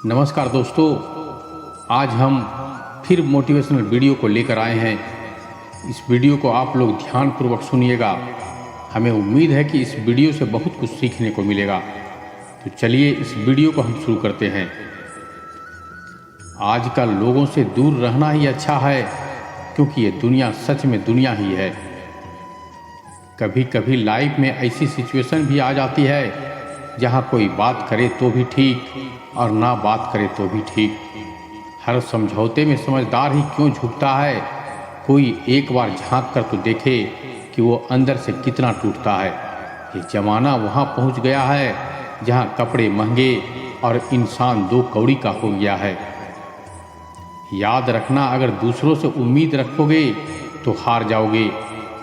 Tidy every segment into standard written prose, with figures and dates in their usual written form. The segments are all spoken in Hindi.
नमस्कार दोस्तों, आज हम फिर मोटिवेशनल वीडियो को लेकर आए हैं। इस वीडियो को आप लोग ध्यानपूर्वक सुनिएगा। हमें उम्मीद है कि इस वीडियो से बहुत कुछ सीखने को मिलेगा। तो चलिए इस वीडियो को हम शुरू करते हैं। आजकल लोगों से दूर रहना ही अच्छा है, क्योंकि ये दुनिया सच में दुनिया ही है। कभी कभी लाइफ में ऐसी सिचुएशन भी आ जाती है जहाँ कोई बात करे तो भी ठीक और ना बात करे तो भी ठीक। हर समझौते में समझदार ही क्यों झुकता है। कोई एक बार झांक कर तो देखे कि वो अंदर से कितना टूटता है। ये ज़माना वहाँ पहुँच गया है जहाँ कपड़े महंगे और इंसान दो कौड़ी का हो गया है। याद रखना, अगर दूसरों से उम्मीद रखोगे तो हार जाओगे,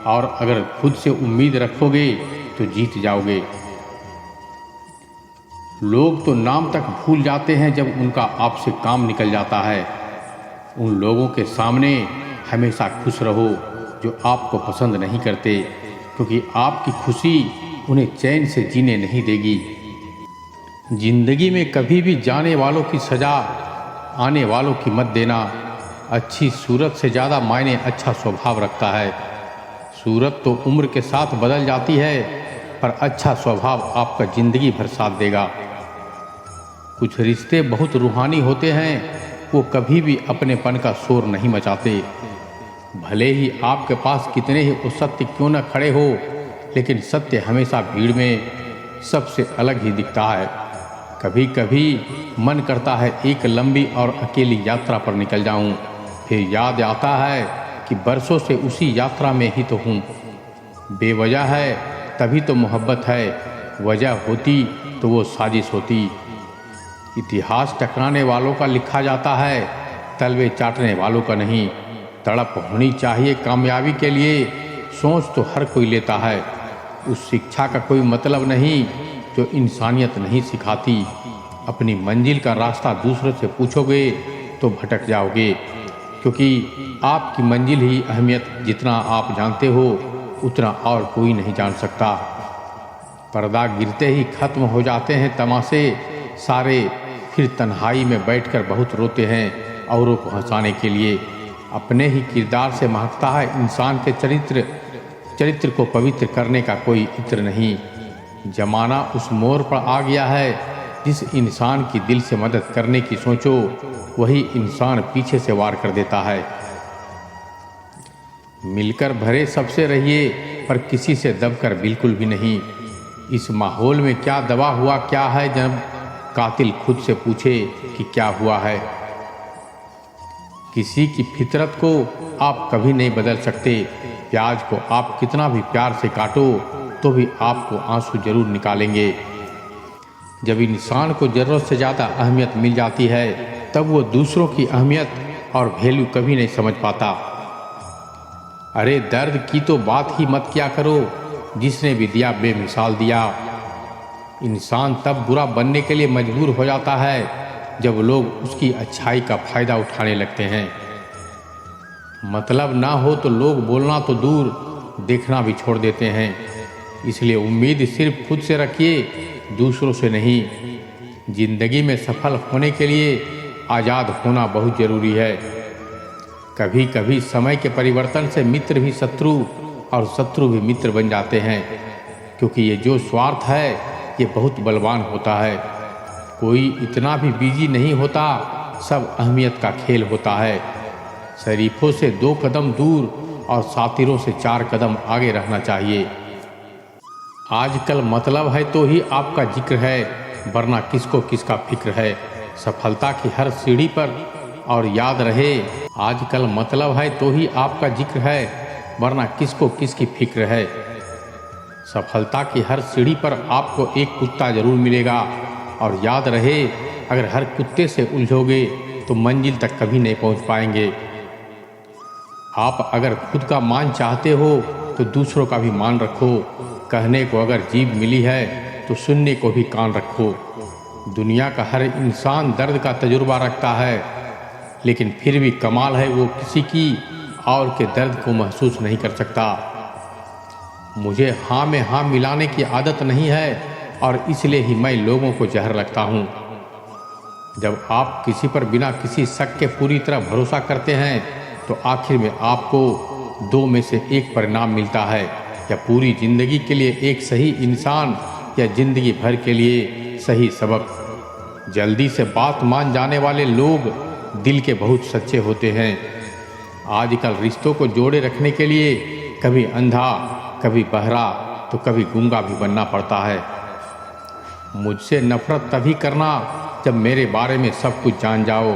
और अगर खुद से उम्मीद रखोगे तो जीत जाओगे। लोग तो नाम तक भूल जाते हैं जब उनका आपसे काम निकल जाता है। उन लोगों के सामने हमेशा खुश रहो जो आपको पसंद नहीं करते, क्योंकि आपकी खुशी उन्हें चैन से जीने नहीं देगी। जिंदगी में कभी भी जाने वालों की सजा आने वालों की मत देना। अच्छी सूरत से ज़्यादा मायने अच्छा स्वभाव रखता है। सूरत तो उम्र के साथ बदल जाती है, पर अच्छा स्वभाव आपका जिंदगी भर साथ देगा। कुछ रिश्ते बहुत रूहानी होते हैं, वो कभी भी अपनेपन का शोर नहीं मचाते। भले ही आपके पास कितने ही सत्य क्यों न खड़े हो, लेकिन सत्य हमेशा भीड़ में सबसे अलग ही दिखता है। कभी कभी मन करता है एक लंबी और अकेली यात्रा पर निकल जाऊं, फिर याद आता है कि बरसों से उसी यात्रा में ही तो हूँ। बेवजह है तभी तो मोहब्बत है, वजह होती तो वो साजिश होती। इतिहास टकराने वालों का लिखा जाता है, तलवे चाटने वालों का नहीं। तड़प होनी चाहिए कामयाबी के लिए, सोच तो हर कोई लेता है। उस शिक्षा का कोई मतलब नहीं जो इंसानियत नहीं सिखाती। अपनी मंजिल का रास्ता दूसरों से पूछोगे तो भटक जाओगे, क्योंकि आपकी मंजिल ही अहमियत जितना आप जानते हो उतना और कोई नहीं जान सकता। पर्दा गिरते ही खत्म हो जाते हैं तमाशे सारे, फिर तन्हाई में बैठकर बहुत रोते हैं औरों को हंसाने के लिए। अपने ही किरदार से महकता है इंसान के चरित्र को पवित्र करने का कोई इत्र नहीं। जमाना उस मोड़ पर आ गया है, जिस इंसान की दिल से मदद करने की सोचो वही इंसान पीछे से वार कर देता है। मिलकर भरे सबसे रहिए, पर किसी से दबकर बिल्कुल भी नहीं। इस माहौल में क्या दबा हुआ क्या है, जब कातिल खुद से पूछे कि क्या हुआ है। किसी की फितरत को आप कभी नहीं बदल सकते। प्याज को आप कितना भी प्यार से काटो तो भी आपको आंसू जरूर निकालेंगे। जब इंसान को ज़रूरत से ज़्यादा अहमियत मिल जाती है, तब वो दूसरों की अहमियत और वैल्यू कभी नहीं समझ पाता। अरे दर्द की तो बात ही मत किया करो, जिसने भी दिया बेमिसाल दिया। इंसान तब बुरा बनने के लिए मजबूर हो जाता है जब लोग उसकी अच्छाई का फ़ायदा उठाने लगते हैं। मतलब ना हो तो लोग बोलना तो दूर, देखना भी छोड़ देते हैं। इसलिए उम्मीद सिर्फ खुद से रखिए, दूसरों से नहीं। जिंदगी में सफल होने के लिए आज़ाद होना बहुत ज़रूरी है। कभी कभी समय के परिवर्तन से मित्र भी शत्रु और शत्रु भी मित्र बन जाते हैं, क्योंकि ये जो स्वार्थ है ये बहुत बलवान होता है। कोई इतना भी बिजी नहीं होता, सब अहमियत का खेल होता है। शरीफों से 2 कदम दूर और सातिरों से 4 कदम आगे रहना चाहिए। आजकल मतलब है तो ही आपका जिक्र है, वरना किसको किसका फिक्र है। सफलता की हर सीढ़ी पर, और याद रहे, आजकल मतलब है तो ही आपका जिक्र है, वरना किसको किसकी फिक्र है। सफलता की हर सीढ़ी पर आपको एक कुत्ता जरूर मिलेगा, और याद रहे, अगर हर कुत्ते से उलझोगे तो मंजिल तक कभी नहीं पहुंच पाएंगे। आप अगर खुद का मान चाहते हो तो दूसरों का भी मान रखो। कहने को अगर जीभ मिली है तो सुनने को भी कान रखो। दुनिया का हर इंसान दर्द का तजुर्बा रखता है, लेकिन फिर भी कमाल है वो किसी की और के दर्द को महसूस नहीं कर सकता। मुझे हाँ में हाँ मिलाने की आदत नहीं है, और इसलिए ही मैं लोगों को जहर लगता हूँ। जब आप किसी पर बिना किसी शक के पूरी तरह भरोसा करते हैं तो आखिर में आपको दो में से एक परिणाम मिलता है, या पूरी जिंदगी के लिए एक सही इंसान या जिंदगी भर के लिए सही सबक। जल्दी से बात मान जाने वाले लोग दिल के बहुत सच्चे होते हैं। आजकल रिश्तों को जोड़े रखने के लिए कभी अंधा, कभी बहरा, तो कभी गूंगा भी बनना पड़ता है। मुझसे नफरत तभी करना जब मेरे बारे में सब कुछ जान जाओ,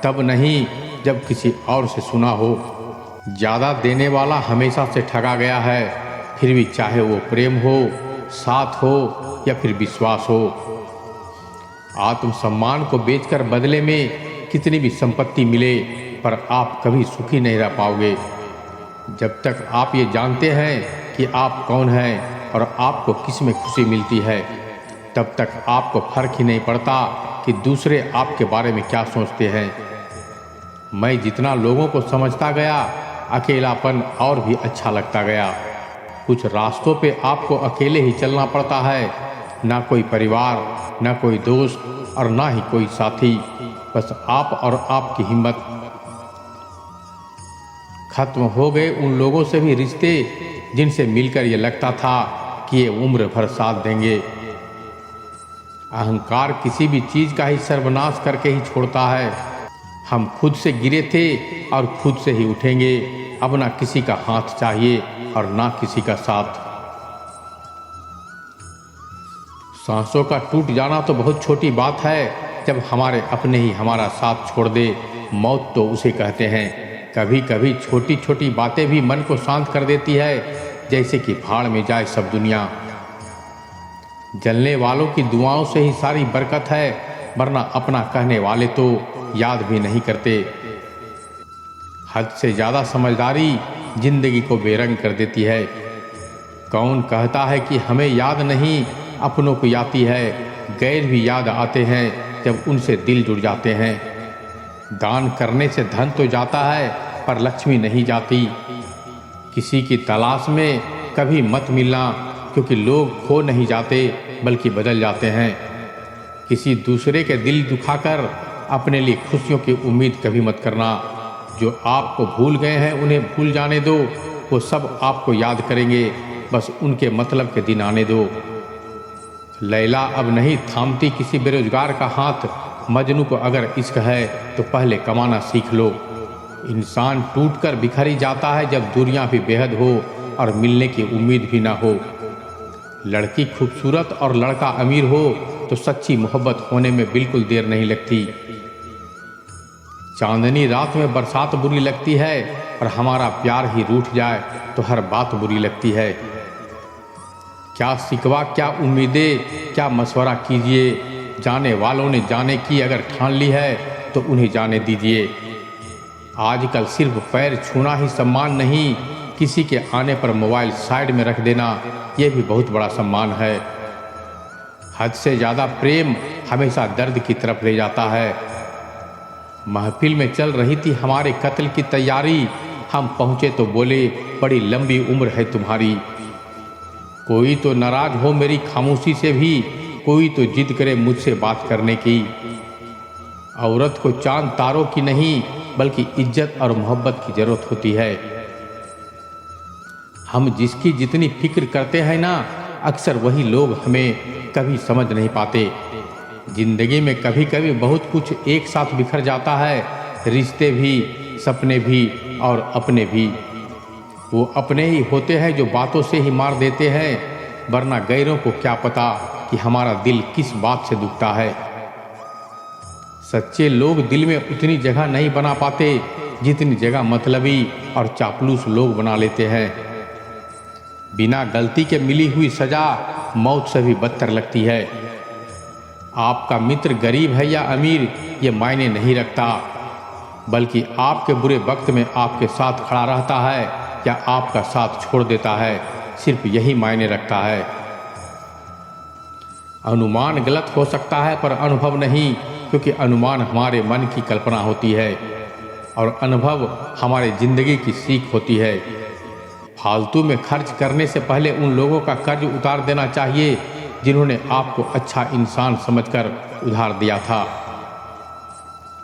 तब नहीं जब किसी और से सुना हो। ज़्यादा देने वाला हमेशा से ठगा गया है, फिर भी चाहे वो प्रेम हो, साथ हो या फिर विश्वास हो। आत्मसम्मान को बेचकर बदले में कितनी भी संपत्ति मिले, पर आप कभी सुखी नहीं रह पाओगे। जब तक आप ये जानते हैं कि आप कौन हैं और आपको किस में खुशी मिलती है, तब तक आपको फर्क ही नहीं पड़ता कि दूसरे आपके बारे में क्या सोचते हैं। मैं जितना लोगों को समझता गया, अकेलापन और भी अच्छा लगता गया। कुछ रास्तों पे आपको अकेले ही चलना पड़ता है, ना कोई परिवार, ना कोई दोस्त और ना ही कोई साथी, बस आप और आपकी हिम्मत। खत्म हो गए उन लोगों से भी रिश्ते जिनसे मिलकर ये लगता था कि ये उम्र भर साथ देंगे। अहंकार किसी भी चीज़ का ही सर्वनाश करके ही छोड़ता है। हम खुद से गिरे थे और खुद से ही उठेंगे। अब ना किसी का हाथ चाहिए और ना किसी का साथ। सांसों का टूट जाना तो बहुत छोटी बात है, जब हमारे अपने ही हमारा साथ छोड़ दे। मौत तो उसे कहते हैं। कभी कभी छोटी छोटी बातें भी मन को शांत कर देती है, जैसे कि भाड़ में जाए सब दुनिया। जलने वालों की दुआओं से ही सारी बरकत है, वरना अपना कहने वाले तो याद भी नहीं करते। हद से ज़्यादा समझदारी जिंदगी को बेरंग कर देती है। कौन कहता है कि हमें याद नहीं, अपनों को आती है। गैर भी याद आते हैं जब उनसे दिल जुड़ जाते हैं। दान करने से धन तो जाता है, पर लक्ष्मी नहीं जाती। किसी की तलाश में कभी मत मिलना, क्योंकि लोग खो नहीं जाते बल्कि बदल जाते हैं। किसी दूसरे के दिल दुखाकर अपने लिए खुशियों की उम्मीद कभी मत करना। जो आपको भूल गए हैं उन्हें भूल जाने दो, वो सब आपको याद करेंगे, बस उनके मतलब के दिन आने दो। लैला अब नहीं थामती किसी बेरोजगार का हाथ। मजनू को अगर इश्क है तो पहले कमाना सीख लो। इंसान टूटकर बिखर ही जाता है जब दूरियां भी बेहद हो और मिलने की उम्मीद भी ना हो। लड़की खूबसूरत और लड़का अमीर हो तो सच्ची मोहब्बत होने में बिल्कुल देर नहीं लगती। चांदनी रात में बरसात बुरी लगती है, और हमारा प्यार ही रूठ जाए तो हर बात बुरी लगती है। क्या सिकवा, क्या उम्मीदें, क्या मशवरा कीजिए। जाने वालों ने जाने की अगर ठान ली है तो उन्हें जाने दीजिए। आजकल सिर्फ पैर छूना ही सम्मान नहीं, किसी के आने पर मोबाइल साइड में रख देना यह भी बहुत बड़ा सम्मान है। हद से ज़्यादा प्रेम हमेशा दर्द की तरफ ले जाता है। महफिल में चल रही थी हमारे कत्ल की तैयारी, हम पहुँचे तो बोले बड़ी लंबी उम्र है तुम्हारी। कोई तो नाराज हो मेरी खामोशी से भी, कोई तो जिद करे मुझसे बात करने की। औरत को चांद तारों की नहीं बल्कि इज्जत और मोहब्बत की जरूरत होती है। हम जिसकी जितनी फिक्र करते हैं ना, अक्सर वही लोग हमें कभी समझ नहीं पाते। जिंदगी में कभी कभी बहुत कुछ एक साथ बिखर जाता है, रिश्ते भी, सपने भी और अपने भी। वो अपने ही होते हैं जो बातों से ही मार देते हैं, वरना गैरों को क्या पता कि हमारा दिल किस बात से दुखता है। सच्चे लोग दिल में उतनी जगह नहीं बना पाते जितनी जगह मतलबी और चापलूस लोग बना लेते हैं। बिना गलती के मिली हुई सजा मौत से भी बदतर लगती है। आपका मित्र गरीब है या अमीर ये मायने नहीं रखता, बल्कि आपके बुरे वक्त में आपके साथ खड़ा रहता है या आपका साथ छोड़ देता है, सिर्फ यही मायने रखता है। अनुमान गलत हो सकता है पर अनुभव नहीं, क्योंकि अनुमान हमारे मन की कल्पना होती है और अनुभव हमारे जिंदगी की सीख होती है। फालतू में खर्च करने से पहले उन लोगों का कर्ज उतार देना चाहिए जिन्होंने आपको अच्छा इंसान समझकर उधार दिया था।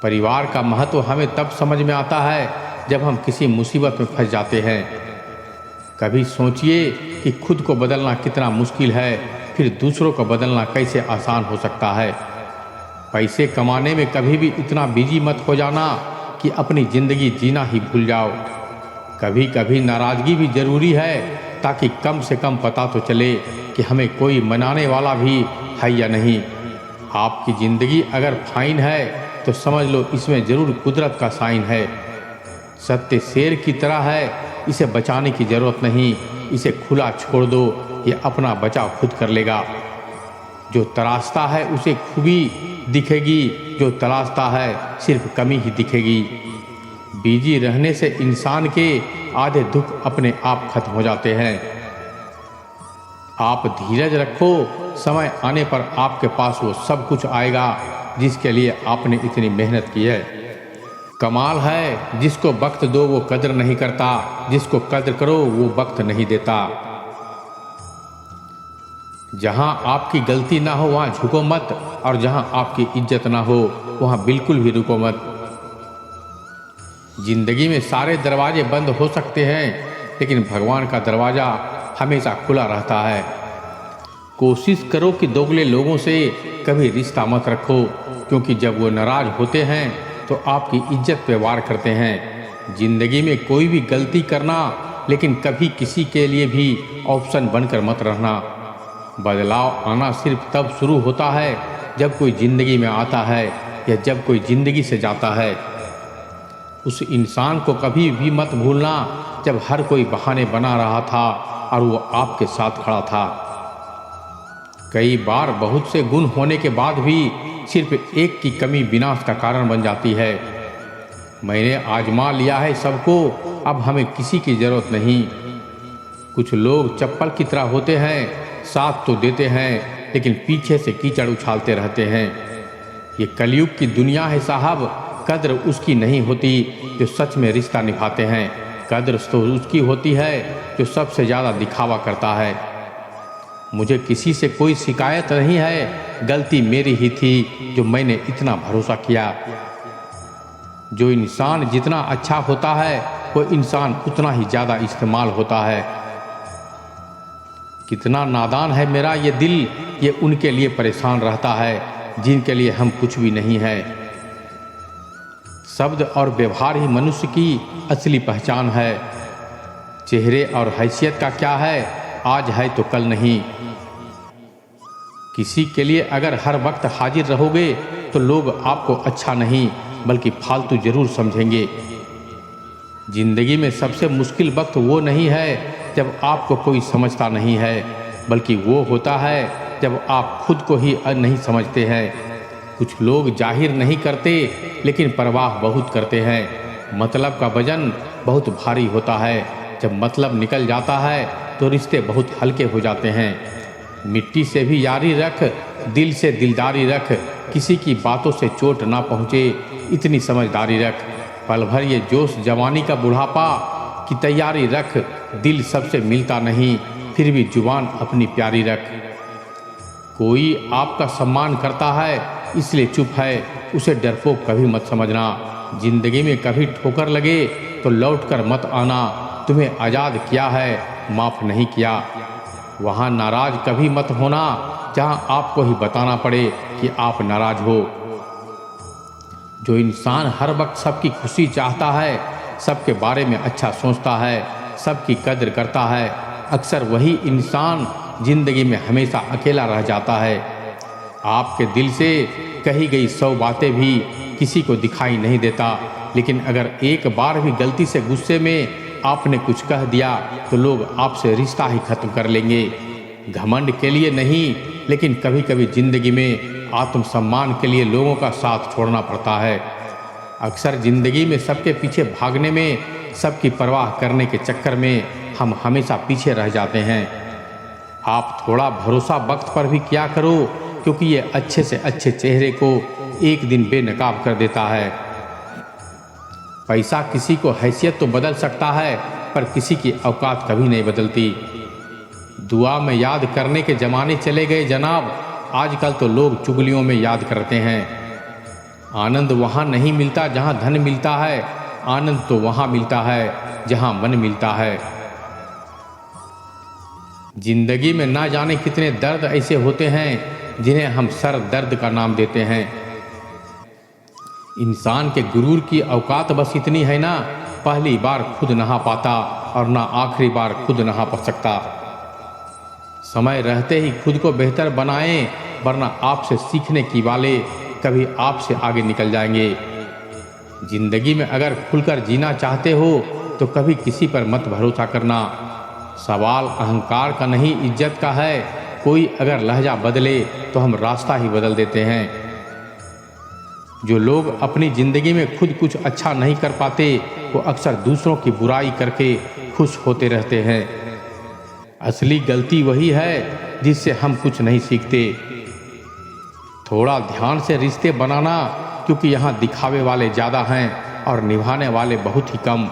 परिवार का महत्व हमें तब समझ में आता है जब हम किसी मुसीबत में फंस जाते हैं। कभी सोचिए कि खुद को बदलना कितना मुश्किल है, फिर दूसरों को बदलना कैसे आसान हो सकता है। पैसे कमाने में कभी भी इतना बिजी मत हो जाना कि अपनी ज़िंदगी जीना ही भूल जाओ। कभी कभी नाराज़गी भी ज़रूरी है, ताकि कम से कम पता तो चले कि हमें कोई मनाने वाला भी है या नहीं। आपकी ज़िंदगी अगर फाइन है तो समझ लो इसमें ज़रूर कुदरत का साइन है। सत्य शेर की तरह है, इसे बचाने की ज़रूरत नहीं, इसे खुला छोड़ दो, ये अपना बचाव खुद कर लेगा। जो तराशता है उसे खूबी दिखेगी, जो तलाशता है सिर्फ कमी ही दिखेगी। बिजी रहने से इंसान के आधे दुख अपने आप खत्म हो जाते हैं। आप धीरज रखो, समय आने पर आपके पास वो सब कुछ आएगा जिसके लिए आपने इतनी मेहनत की है। कमाल है जिसको वक्त दो वो कदर नहीं करता, जिसको कदर करो वो वक्त नहीं देता। जहां आपकी गलती ना हो वहां झुको मत, और जहां आपकी इज्जत ना हो वहां बिल्कुल भी रुको मत। जिंदगी में सारे दरवाजे बंद हो सकते हैं, लेकिन भगवान का दरवाज़ा हमेशा खुला रहता है। कोशिश करो कि दोगले लोगों से कभी रिश्ता मत रखो, क्योंकि जब वो नाराज़ होते हैं तो आपकी इज्जत पे वार करते हैं। जिंदगी में कोई भी गलती करना, लेकिन कभी किसी के लिए भी ऑप्शन बनकर मत रहना। बदलाव आना सिर्फ तब शुरू होता है जब कोई ज़िंदगी में आता है, या जब कोई ज़िंदगी से जाता है। उस इंसान को कभी भी मत भूलना जब हर कोई बहाने बना रहा था और वो आपके साथ खड़ा था। कई बार बहुत से गुण होने के बाद भी सिर्फ एक की कमी विनाश का कारण बन जाती है। मैंने आजमा लिया है सबको, अब हमें किसी की ज़रूरत नहीं। कुछ लोग चप्पल की तरह होते हैं, साथ तो देते हैं लेकिन पीछे से कीचड़ उछालते रहते हैं। ये कलयुग की दुनिया है साहब, कद्र उसकी नहीं होती जो सच में रिश्ता निभाते हैं। कद्र तो उसकी होती है जो सबसे ज़्यादा दिखावा करता है। मुझे किसी से कोई शिकायत नहीं है, गलती मेरी ही थी जो मैंने इतना भरोसा किया। जो इंसान जितना अच्छा होता है वो इंसान उतना ही ज़्यादा इस्तेमाल होता है। कितना नादान है मेरा ये दिल, ये उनके लिए परेशान रहता है जिनके लिए हम कुछ भी नहीं है। शब्द और व्यवहार ही मनुष्य की असली पहचान है। चेहरे और हैसियत का क्या है, आज है तो कल नहीं। किसी के लिए अगर हर वक्त हाजिर रहोगे तो लोग आपको अच्छा नहीं बल्कि फालतू जरूर समझेंगे। जिंदगी में सबसे मुश्किल वक्त वो नहीं है जब आपको कोई समझता नहीं है, बल्कि वो होता है जब आप खुद को ही नहीं समझते हैं। कुछ लोग जाहिर नहीं करते लेकिन परवाह बहुत करते हैं। मतलब का वजन बहुत भारी होता है, जब मतलब निकल जाता है तो रिश्ते बहुत हल्के हो जाते हैं। मिट्टी से भी यारी रख, दिल से दिलदारी रख, किसी की बातों से चोट ना पहुँचे इतनी समझदारी रख। पल भर ये जोश जवानी का बुढ़ापा की तैयारी रख। दिल सबसे मिलता नहीं, फिर भी जुबान अपनी प्यारी रख। कोई आपका सम्मान करता है इसलिए चुप है, उसे डरपोक कभी मत समझना। जिंदगी में कभी ठोकर लगे तो लौट कर मत आना। तुम्हें आज़ाद किया है, माफ़ नहीं किया। वहाँ नाराज़ कभी मत होना जहाँ आपको ही बताना पड़े कि आप नाराज़ हो। जो इंसान हर वक्त सबकी खुशी चाहता है, सबके बारे में अच्छा सोचता है, सबकी कद्र करता है, अक्सर वही इंसान जिंदगी में हमेशा अकेला रह जाता है। आपके दिल से कही गई 100 बातें भी किसी को दिखाई नहीं देता, लेकिन अगर एक बार भी गलती से गुस्से में आपने कुछ कह दिया तो लोग आपसे रिश्ता ही खत्म कर लेंगे। घमंड के लिए नहीं, लेकिन कभी कभी जिंदगी में आत्मसम्मान के लिए लोगों का साथ छोड़ना पड़ता है। अक्सर जिंदगी में सबके पीछे भागने में, सबकी परवाह करने के चक्कर में हम हमेशा पीछे रह जाते हैं। आप थोड़ा भरोसा वक्त पर भी किया करो, क्योंकि ये अच्छे से अच्छे चेहरे को एक दिन बेनकाब कर देता है। पैसा किसी को हैसियत तो बदल सकता है, पर किसी की औकात कभी नहीं बदलती। दुआ में याद करने के ज़माने चले गए जनाब, आजकल तो लोग चुगलियों में याद करते हैं। आनंद वहाँ नहीं मिलता जहाँ धन मिलता है, आनंद तो वहाँ मिलता है जहाँ मन मिलता है। जिंदगी में ना जाने कितने दर्द ऐसे होते हैं जिन्हें हम सर दर्द का नाम देते हैं। इंसान के गुरूर की औकात बस इतनी है ना, पहली बार खुद नहा पाता और ना आखिरी बार खुद नहा पा सकता। समय रहते ही खुद को बेहतर बनाएं, वरना आपसे सीखने की वाले कभी आपसे आगे निकल जाएंगे। जिंदगी में अगर खुलकर जीना चाहते हो तो कभी किसी पर मत भरोसा करना। सवाल अहंकार का नहीं, इज्जत का है। कोई अगर लहजा बदले तो हम रास्ता ही बदल देते हैं। जो लोग अपनी जिंदगी में खुद कुछ अच्छा नहीं कर पाते, वो अक्सर दूसरों की बुराई करके खुश होते रहते हैं। असली गलती वही है जिससे हम कुछ नहीं सीखते। थोड़ा ध्यान से रिश्ते बनाना, क्योंकि यहाँ दिखावे वाले ज़्यादा हैं और निभाने वाले बहुत ही कम।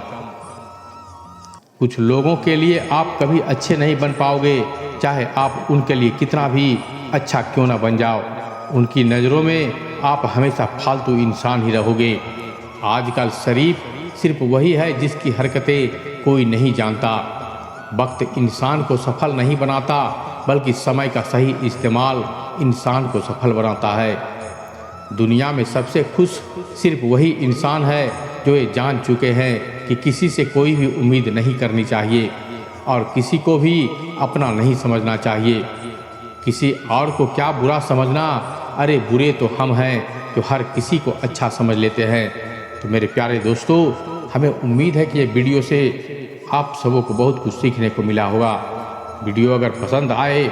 कुछ लोगों के लिए आप कभी अच्छे नहीं बन पाओगे, चाहे आप उनके लिए कितना भी अच्छा क्यों ना बन जाओ। उनकी नज़रों में आप हमेशा फालतू इंसान ही रहोगे। आजकल शरीफ सिर्फ वही है जिसकी हरकतें कोई नहीं जानता। वक्त इंसान को सफल नहीं बनाता, बल्कि समय का सही इस्तेमाल इंसान को सफल बनाता है। दुनिया में सबसे खुश सिर्फ वही इंसान है जो ये जान चुके हैं कि किसी से कोई भी उम्मीद नहीं करनी चाहिए और किसी को भी अपना नहीं समझना चाहिए। किसी और को क्या बुरा समझना, अरे बुरे तो हम हैं जो हर किसी को अच्छा समझ लेते हैं। तो मेरे प्यारे दोस्तों, हमें उम्मीद है कि ये वीडियो से आप सबों को बहुत कुछ सीखने को मिला होगा। वीडियो अगर पसंद आए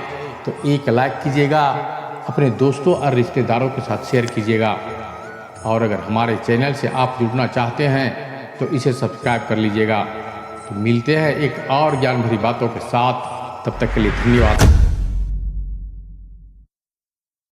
तो एक लाइक कीजिएगा, अपने दोस्तों और रिश्तेदारों के साथ शेयर कीजिएगा, और अगर हमारे चैनल से आप जुड़ना चाहते हैं तो इसे सब्सक्राइब कर लीजिएगा। तो मिलते हैं एक और ज्ञान भरी बातों के साथ, तब तक के लिए धन्यवाद।